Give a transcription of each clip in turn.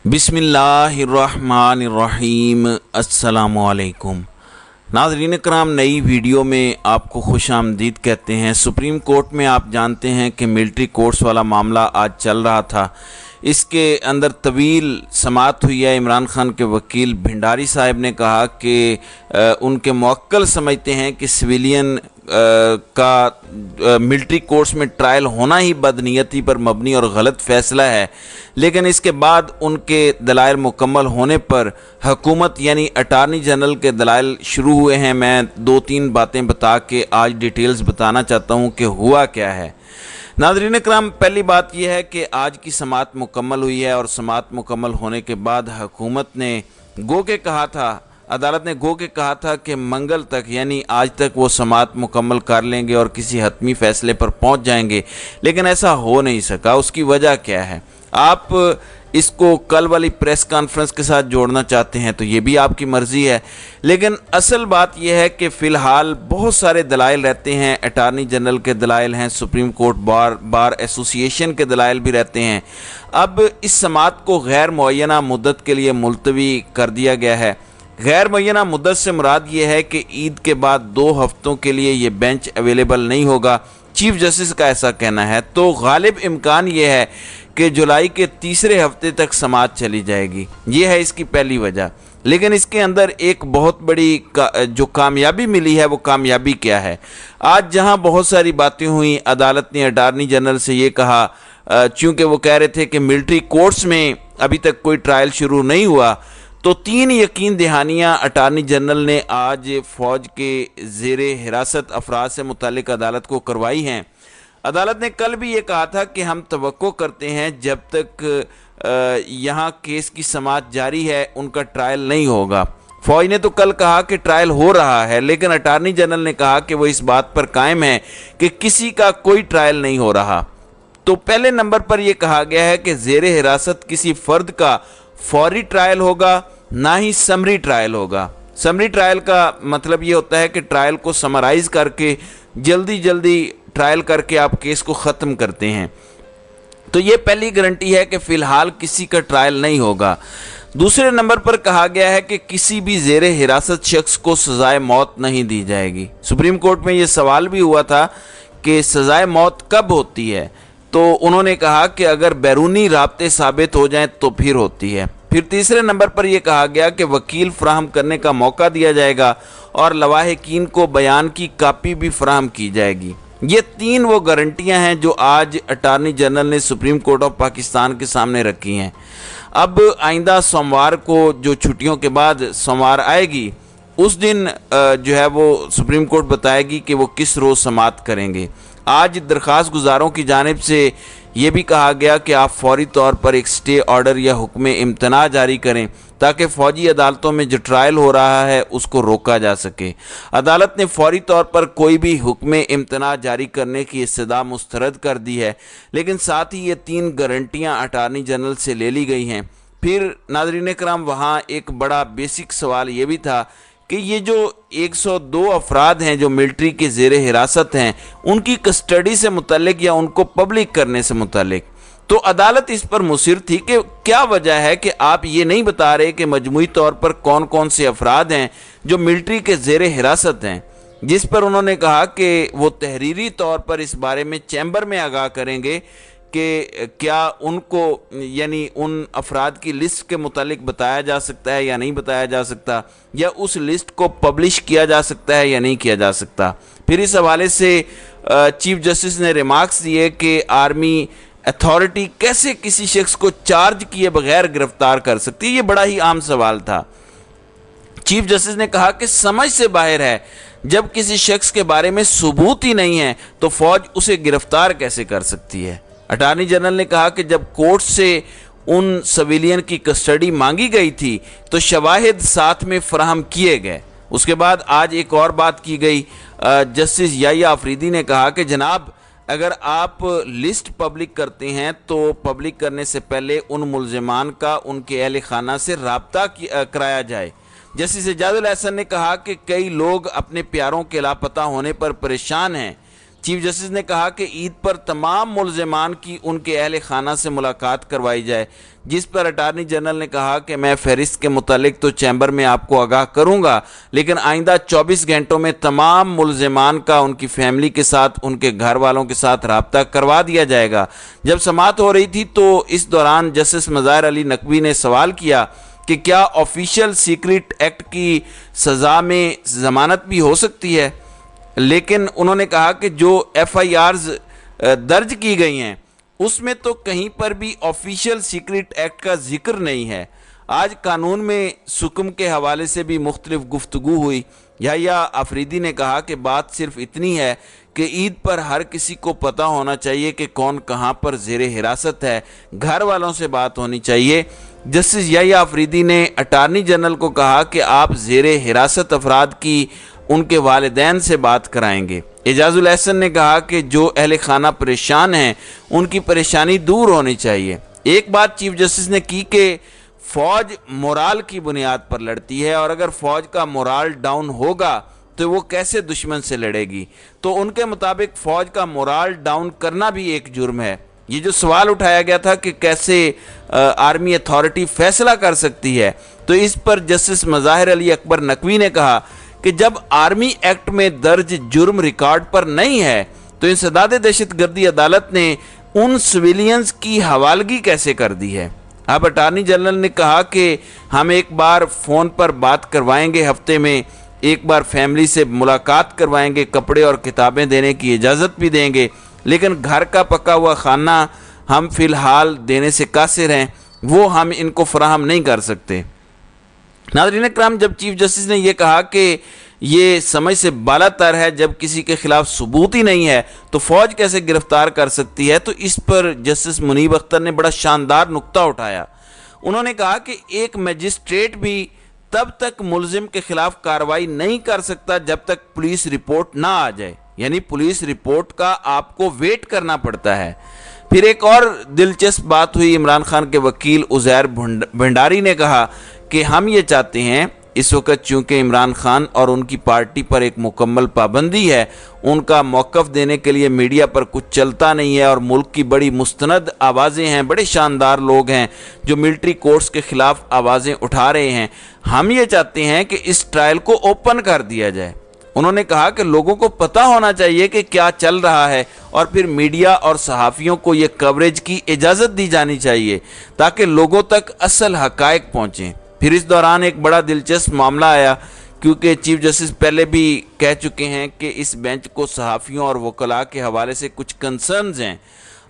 बिस्मिल्लाहिर्रहमानिर्रहीम। अस्सलामुअलैकुम नाज़रीन कराम, नई वीडियो में आपको खुश आमदीद कहते हैं। सुप्रीम कोर्ट में आप जानते हैं कि मिलिट्री कोर्ट्स वाला मामला आज चल रहा था। इसके अंदर तवील समाअत हुई है। इमरान खान के वकील भंडारी साहब ने कहा कि उनके मुवक्किल समझते हैं कि सिविलियन का मिलिट्री कोर्ट्स में ट्रायल होना ही बदनीयती पर मबनी और गलत फ़ैसला है, लेकिन इसके बाद उनके दलाइल मुकम्मल होने पर हुकूमत यानी अटार्नी जनरल के दलाइल शुरू हुए हैं। मैं दो तीन बातें बता के आज डिटेल्स बताना चाहता हूँ कि हुआ क्या है। नाज़रीन कराम, पहली बात यह है कि आज की समाअत मुकम्मल हुई है और समाअत मुकम्मल होने के बाद हुकूमत ने अदालत ने गो के कहा था कि मंगल तक यानी आज तक वो समाअत मुकम्मल कर लेंगे और किसी हतमी फ़ैसले पर पहुंच जाएंगे, लेकिन ऐसा हो नहीं सका। उसकी वजह क्या है? आप इसको कल वाली प्रेस कॉन्फ्रेंस के साथ जोड़ना चाहते हैं तो ये भी आपकी मर्ज़ी है, लेकिन असल बात यह है कि फ़िलहाल बहुत सारे दलाइल रहते हैं। अटार्नी जनरल के दलाइल हैं, सुप्रीम कोर्ट बार एसोसिएशन के दलाइल भी रहते हैं। अब इस समाअत को गैर मुअय्यना मुद्दत के लिए मुलतवी कर दिया गया है। गैर मुअय्यना मुद्दत से मुराद ये है कि ईद के बाद 2 हफ्तों के लिए ये बेंच अवेलेबल नहीं होगा। चीफ जस्टिस का ऐसा कहना है। तो गालिब इम्कान ये है कि जुलाई के तीसरे हफ्ते तक समाअत चली जाएगी। ये है इसकी पहली वजह। लेकिन इसके अंदर एक बहुत बड़ी जो कामयाबी मिली है, वो कामयाबी क्या है? आज जहां बहुत सारी बातें हुई, अदालत ने अटार्नी जनरल से ये कहा, चूँकि वो कह रहे थे कि मिलिट्री कोर्ट्स में अभी तक कोई ट्रायल शुरू नहीं हुआ, तो 3 यकीन दहानियाँ अटार्नी जनरल ने आज फ़ौज के ज़ेरे हिरासत अफराद से मुतालिक अदालत को करवाई हैं। अदालत ने कल भी ये कहा था कि हम तवक्को करते हैं जब तक यहाँ केस की समाअत जारी है उनका ट्रायल नहीं होगा। फ़ौज ने तो कल कहा कि ट्रायल हो रहा है, लेकिन अटार्नी जनरल ने कहा कि वो इस बात पर कायम है कि किसी का कोई ट्रायल नहीं हो रहा। तो पहले नंबर पर यह कहा गया है कि ज़ेरे हिरासत किसी फ़र्द का फौरी ट्रायल होगा, ना ही समरी ट्रायल होगा। समरी ट्रायल का मतलब ये होता है कि ट्रायल को समराइज़ करके जल्दी ट्रायल करके आप केस को ख़त्म करते हैं। तो ये पहली गारंटी है कि फ़िलहाल किसी का ट्रायल नहीं होगा। दूसरे नंबर पर कहा गया है कि किसी भी ज़ेरे हिरासत शख्स को सज़ाए मौत नहीं दी जाएगी। सुप्रीम कोर्ट में ये सवाल भी हुआ था कि सज़ाए मौत कब होती है, तो उन्होंने कहा कि अगर बैरूनी राब्ते साबित हो जाएं तो फिर होती है। फिर तीसरे नंबर पर यह कहा गया कि वकील फराहम करने का मौका दिया जाएगा और लवाहिकीन को बयान की कापी भी फराहम की जाएगी। ये 3 वो गारंटियां हैं जो आज अटार्नी जनरल ने सुप्रीम कोर्ट ऑफ पाकिस्तान के सामने रखी हैं। अब आइंदा सोमवार को, जो छुट्टियों के बाद सोमवार आएगी, उस दिन जो है वो सुप्रीम कोर्ट बताएगी कि वो किस रोज़ समाअत करेंगे। आज दरख्वास्त गुजारों की जानिब से ये भी कहा गया कि आप फौरी तौर पर एक स्टे ऑर्डर या हुक्म इम्तना जारी करें ताकि फ़ौजी अदालतों में जो ट्रायल हो रहा है उसको रोका जा सके। अदालत ने फौरी तौर पर कोई भी हुक्म इम्तना जारी करने की इस्तदा मुस्तरद कर दी है, लेकिन साथ ही ये 3 गारंटियाँ अटार्नी जनरल से ले ली गई हैं। फिर नाज़रीन कराम, वहाँ एक बड़ा बेसिक सवाल ये भी था कि ये जो 102 अफराद हैं जो मिलिट्री के ज़ेरे हिरासत हैं, उनकी कस्टडी से मुतल्लिक या उनको पब्लिक करने से मुतल्लिक, तो अदालत इस पर मुसिर थी कि क्या वजह है कि आप ये नहीं बता रहे कि मजमूई तौर पर कौन कौन से अफराद हैं जो मिलिट्री के ज़ेरे हिरासत हैं, जिस पर उन्होंने कहा कि वो तहरीरी तौर पर इस बारे में चैम्बर में आगाह करेंगे कि क्या उनको यानी उन अफराद की लिस्ट के मुतालिक बताया जा सकता है या नहीं बताया जा सकता, या उस लिस्ट को पब्लिश किया जा सकता है या नहीं किया जा सकता। फिर इस हवाले से चीफ जस्टिस ने रिमार्क्स दिए कि आर्मी अथॉरिटी कैसे किसी शख्स को चार्ज किए बगैर गिरफ्तार कर सकती है। ये बड़ा ही आम सवाल था। चीफ जस्टिस ने कहा कि समझ से बाहर है, जब किसी शख्स के बारे में सबूत ही नहीं है तो फौज उसे गिरफ्तार कैसे कर सकती है। अटार्नी जनरल ने कहा कि जब कोर्ट से उन सिविलियन की कस्टडी मांगी गई थी तो शवाहिद साथ में फराहम किए गए। उसके बाद आज एक और बात की गई। जस्टिस याहिया अफरीदी ने कहा कि जनाब, अगर आप लिस्ट पब्लिक करते हैं तो पब्लिक करने से पहले उन मुल्ज़िमान का उनके अहल खाना से रब्ता कराया जाए। जस्टिस एजाजुल एहसन ने कहा कि कई लोग अपने प्यारों के लापता होने पर परेशान हैं। چیف جسٹس نے کہا کہ عید پر تمام ملزمان کی ان کے اہل خانہ سے ملاقات کروائی جائے، جس پر اٹارنی جنرل نے کہا کہ میں فہرست کے متعلق تو چیمبر میں آپ کو آگاہ کروں گا، لیکن آئندہ 24 گھنٹوں میں تمام ملزمان کا ان کی فیملی کے ساتھ، ان کے گھر والوں کے ساتھ رابطہ کروا دیا جائے گا۔ جب سماعت ہو رہی تھی تو اس دوران جسٹس مظاہر علی نقوی نے سوال کیا کہ کیا آفیشیل سیکرٹ ایکٹ کی سزا میں ضمانت بھی ہو سکتی ہے، لیکن انہوں نے کہا کہ جو ایف آئی آرز درج کی گئی ہیں اس میں تو کہیں پر بھی آفیشیل سیکرٹ ایکٹ کا ذکر نہیں ہے۔ آج قانون میں سکم کے حوالے سے بھی مختلف گفتگو ہوئی۔ یحییٰ آفریدی نے کہا کہ بات صرف اتنی ہے کہ عید پر ہر کسی کو پتہ ہونا چاہیے کہ کون کہاں پر زیر حراست ہے، گھر والوں سے بات ہونی چاہیے۔ جسٹس یحییٰ آفریدی نے اٹارنی جنرل کو کہا کہ آپ زیر حراست افراد کی ان کے والدین سے بات کرائیں گے۔ اعجاز الاحسن نے کہا کہ جو اہل خانہ پریشان ہیں ان کی پریشانی دور ہونی چاہیے۔ ایک بات چیف جسٹس نے کی کہ فوج مورال کی بنیاد پر لڑتی ہے، اور اگر فوج کا مورال ڈاؤن ہوگا تو وہ کیسے دشمن سے لڑے گی؟ تو ان کے مطابق فوج کا مورال ڈاؤن کرنا بھی ایک جرم ہے۔ یہ جو سوال اٹھایا گیا تھا کہ کیسے آرمی اتھارٹی فیصلہ کر سکتی ہے، تو اس پر جسٹس مظاہر علی اکبر نقوی نے کہا کہ جب آرمی ایکٹ میں درج جرم ریکارڈ پر نہیں ہے تو انسداد دہشت گردی عدالت نے ان سویلینز کی حوالگی کیسے کر دی ہے؟ اب اٹارنی جنرل نے کہا کہ ہم ایک بار فون پر بات کروائیں گے، ہفتے میں ایک بار فیملی سے ملاقات کروائیں گے، کپڑے اور کتابیں دینے کی اجازت بھی دیں گے، لیکن گھر کا پکا ہوا کھانا ہم فی الحال دینے سے قاصر ہیں، وہ ہم ان کو فراہم نہیں کر سکتے۔ ناظرین اکرام، جب چیف جسٹس نے یہ کہا کہ یہ سمجھ سے بالا تر ہے، جب کسی کے خلاف ثبوت ہی نہیں ہے تو فوج کیسے گرفتار کر سکتی ہے، تو اس پر جسٹس منیب اختر نے بڑا شاندار نقطہ اٹھایا۔ انہوں نے کہا کہ ایک میجسٹریٹ بھی تب تک ملزم کے خلاف کارروائی نہیں کر سکتا جب تک پولیس رپورٹ نہ آ جائے، یعنی پولیس رپورٹ کا آپ کو ویٹ کرنا پڑتا ہے۔ پھر ایک اور دلچسپ بات ہوئی، عمران خان کے وکیل عزیر بھنڈاری نے کہا کہ ہم یہ چاہتے ہیں اس وقت چونکہ عمران خان اور ان کی پارٹی پر ایک مکمل پابندی ہے، ان کا موقف دینے کے لیے میڈیا پر کچھ چلتا نہیں ہے، اور ملک کی بڑی مستند آوازیں ہیں، بڑے شاندار لوگ ہیں جو ملٹری کورٹس کے خلاف آوازیں اٹھا رہے ہیں، ہم یہ چاہتے ہیں کہ اس ٹرائل کو اوپن کر دیا جائے۔ انہوں نے کہا کہ لوگوں کو پتہ ہونا چاہیے کہ کیا چل رہا ہے، اور پھر میڈیا اور صحافیوں کو یہ کوریج کی اجازت دی جانی چاہیے تاکہ لوگوں تک اصل حقائق پہنچیں۔ پھر اس دوران ایک بڑا دلچسپ معاملہ آیا، کیونکہ چیف جسٹس پہلے بھی کہہ چکے ہیں کہ اس بینچ کو صحافیوں اور وکلاء کے حوالے سے کچھ کنسرنز ہیں۔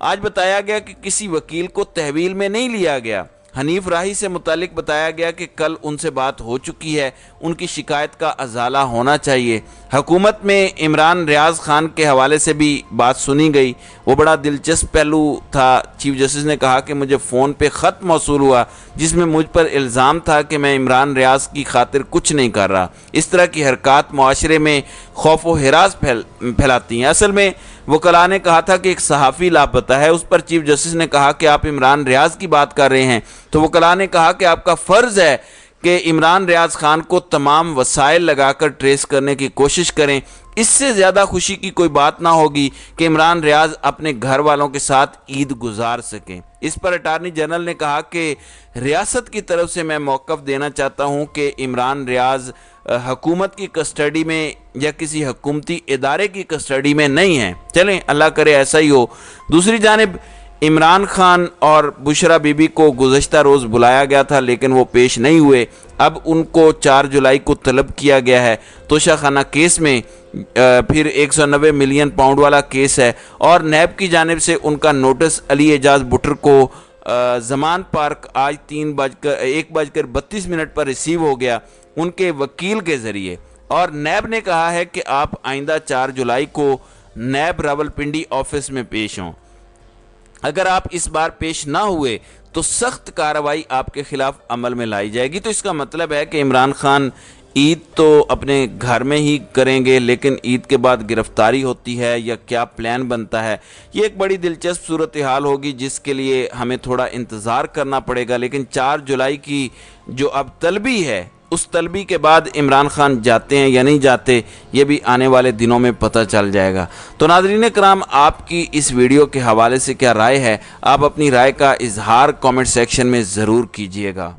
آج بتایا گیا کہ کسی وکیل کو تحویل میں نہیں لیا گیا۔ حنیف راہی سے متعلق بتایا گیا کہ کل ان سے بات ہو چکی ہے، ان کی شکایت کا ازالہ ہونا چاہیے۔ حکومت میں عمران ریاض خان کے حوالے سے بھی بات سنی گئی، وہ بڑا دلچسپ پہلو تھا۔ چیف جسٹس نے کہا کہ مجھے فون پہ خط موصول ہوا جس میں مجھ پر الزام تھا کہ میں عمران ریاض کی خاطر کچھ نہیں کر رہا۔ اس طرح کی حرکات معاشرے میں خوف و ہراس پھیلاتی ہیں۔ اصل میں وکلاء نے کہا تھا کہ ایک صحافی لاپتہ ہے، اس پر چیف جسٹس نے کہا کہ آپ عمران ریاض کی بات کر رہے ہیں، تو وکلاء نے کہا کہ آپ کا فرض ہے کہ عمران ریاض خان کو تمام وسائل لگا کر ٹریس کرنے کی کوشش کریں۔ اس سے زیادہ خوشی کی کوئی بات نہ ہوگی کہ عمران ریاض اپنے گھر والوں کے ساتھ عید گزار سکیں۔ اس پر اٹارنی جنرل نے کہا کہ ریاست کی طرف سے میں موقف دینا چاہتا ہوں کہ عمران ریاض حکومت کی کسٹڈی میں یا کسی حکومتی ادارے کی کسٹڈی میں نہیں ہیں۔ چلیں اللہ کرے ایسا ہی ہو۔ دوسری جانب عمران خان اور بشرا بی بی کو گزشتہ روز بلایا گیا تھا لیکن وہ پیش نہیں ہوئے۔ اب ان کو 4 جولائی کو طلب کیا گیا ہے۔ توشہ خانہ کیس میں پھر 190 ملین پاؤنڈ والا کیس ہے، اور نیب کی جانب سے ان کا نوٹس علی اعجاز بٹر کو زمان پارک آج 1:32 پر ریسیو ہو گیا ان کے وکیل کے ذریعے، اور نیب نے کہا ہے کہ آپ آئندہ 4 جولائی کو نیب راولپنڈی آفس میں پیش ہوں۔ اگر آپ اس بار پیش نہ ہوئے تو سخت کارروائی آپ کے خلاف عمل میں لائی جائے گی۔ تو اس کا مطلب ہے کہ عمران خان عید تو اپنے گھر میں ہی کریں گے، لیکن عید کے بعد گرفتاری ہوتی ہے یا کیا پلان بنتا ہے، یہ ایک بڑی دلچسپ صورتحال ہوگی جس کے لیے ہمیں تھوڑا انتظار کرنا پڑے گا۔ لیکن 4 جولائی کی جو اب طلبی ہے उस तलबी के बाद इमरान खान जाते हैं या नहीं जाते, ये भी आने वाले दिनों में पता चल जाएगा। तो नाज़रीन कराम, आपकी इस वीडियो के हवाले से क्या राय है? आप अपनी राय का इजहार कमेंट सेक्शन में ज़रूर कीजिएगा।